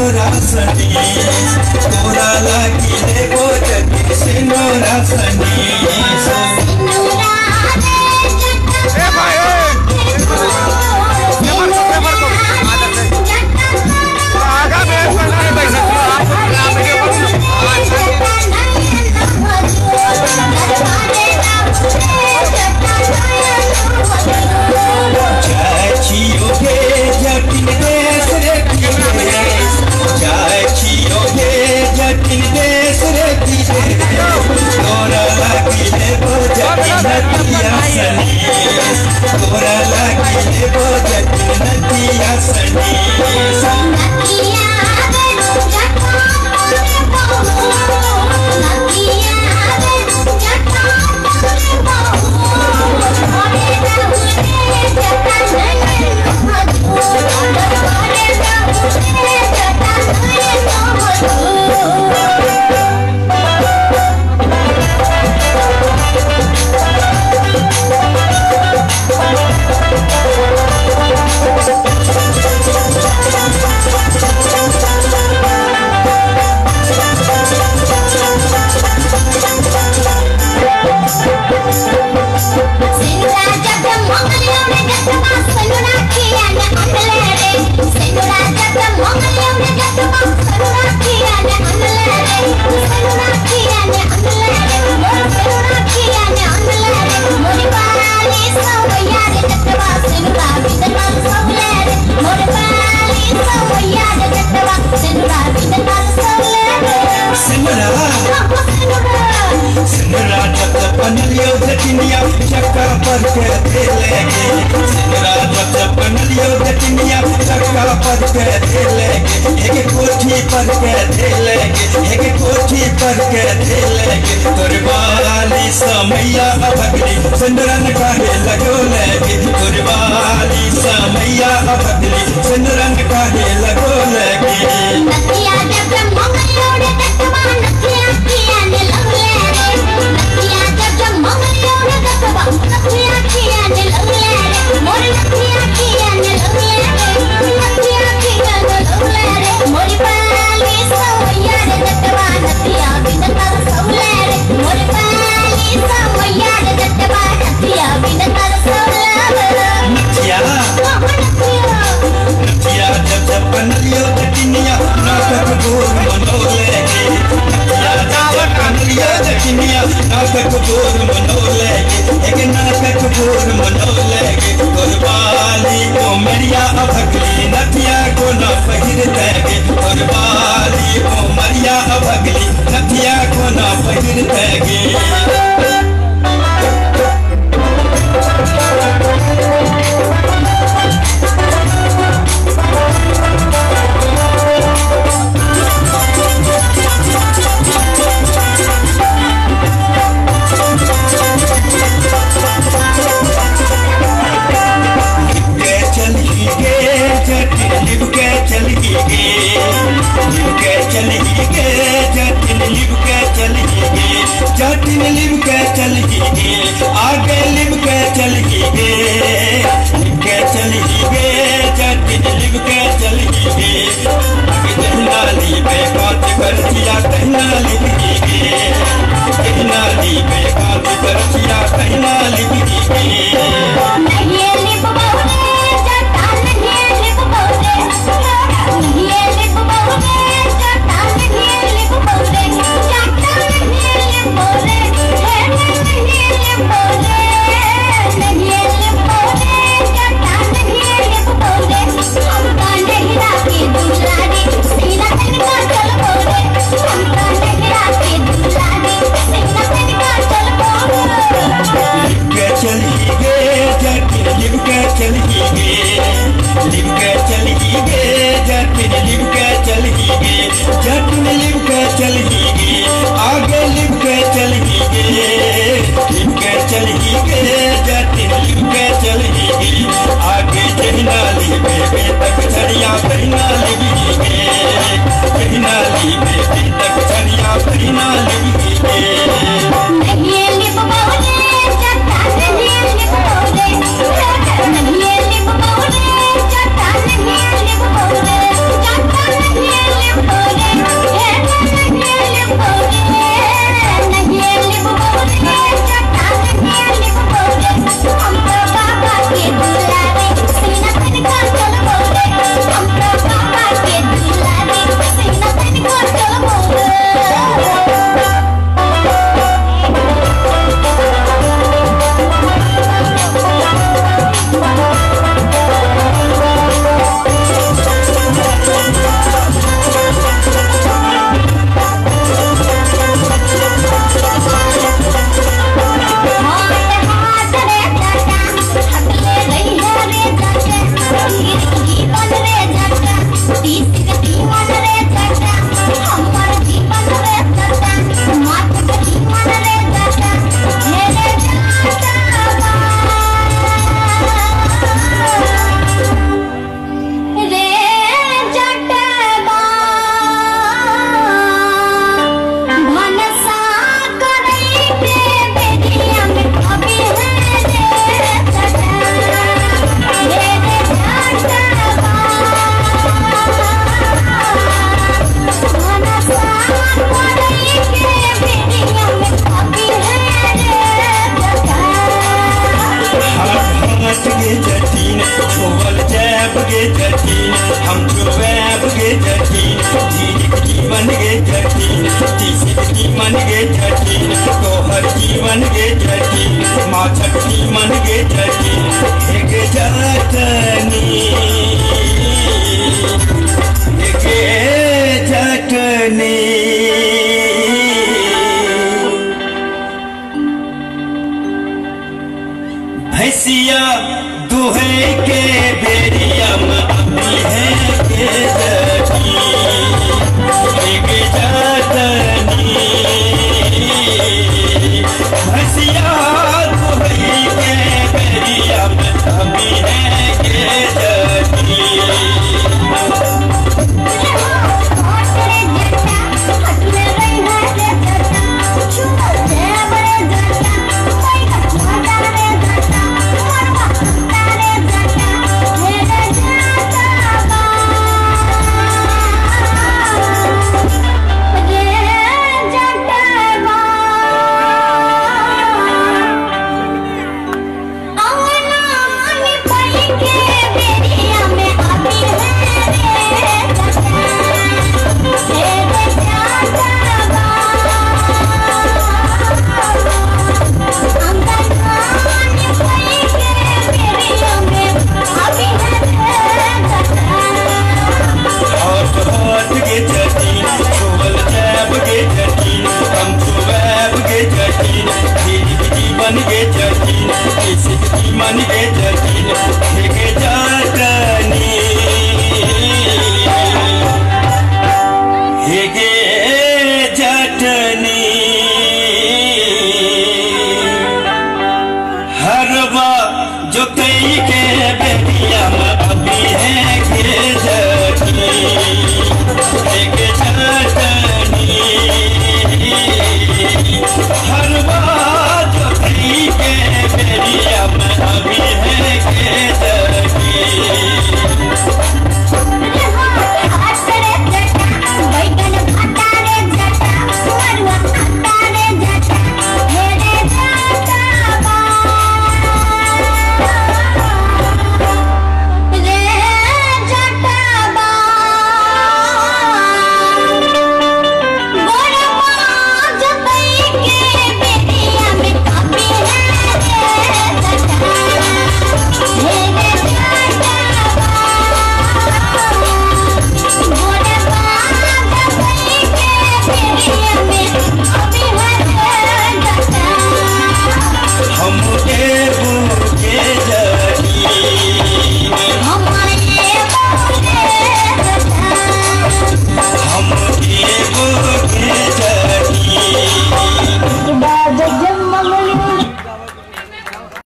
सिनोरा सनी तोरा लागी देबो जति सिनोरा सनी तोरा लागी देबो जति नदिया सनी सिनरा जब बनलियो जतिनिया चक्का पर के देलेगे सिनरा जब बनलियो जतिनिया चक्का पर के देलेगे एक कोठी पर के देलेगे एक कोठी पर के देलेगे तोरवाली समैया अभगली सिंदरन काहे लगो लेगे तोरवाली समैया अभगली सिंदरन काहे लगो लेगे नदिया जब मंगलियो रे तकवा नदिया किया ने लगले रे नदिया जब मंगलियो रे तकवा नदिया किया ने लगले रे मोर नदिया किया ने लगले रे नदिया किया ने लगले रे मोर पाली सवैया रे तकवा नदिया बिन तर सवले रे मोर पाली सवैया रे तकवा नदिया बिन तर सवले रे नदिया जब बनलियो जतिनिया नाटक बोल मनोलेगे नदिया जब बनलियो जतिनिया नाटक बोल मनोलेगे एक नाटक बोल मनोलेगे तोरवाली को मरिया अभगली नदिया को न पहिर देगे तोरवाली को मरिया अभगली नदिया को न पहिर देगे जतिन लिब के चली गे आगे लिब के चली गे लिब के चली गे जतिन लिब के चली गे कहना लिबे बात कर दिया कहना लिब गे कहना लिबे बात कर दिया कहना लिब गे नहीं लिब बहुरे जटा नहीं लिब बहुरे नहीं लिब बहुरे जटा नहीं लिब बहुरे जटा नहीं लिब बहुरे नहीं लिब बहुरे गे जटीन हम तो वैब गे जटीन धीरे जीवन गे जटीन तीसरे जीवन गे जटीन तोहर जीवन गे जटीन माँ छठी मन गे जटीन गे जटनी गे जटनी भैंसिया दुहे के बेरिया में अभी है के जटी गे जटनी भैंसिया दुहे के बेरिया में अभी है के जटी मन गे जटीन गे जटीन गे जटीन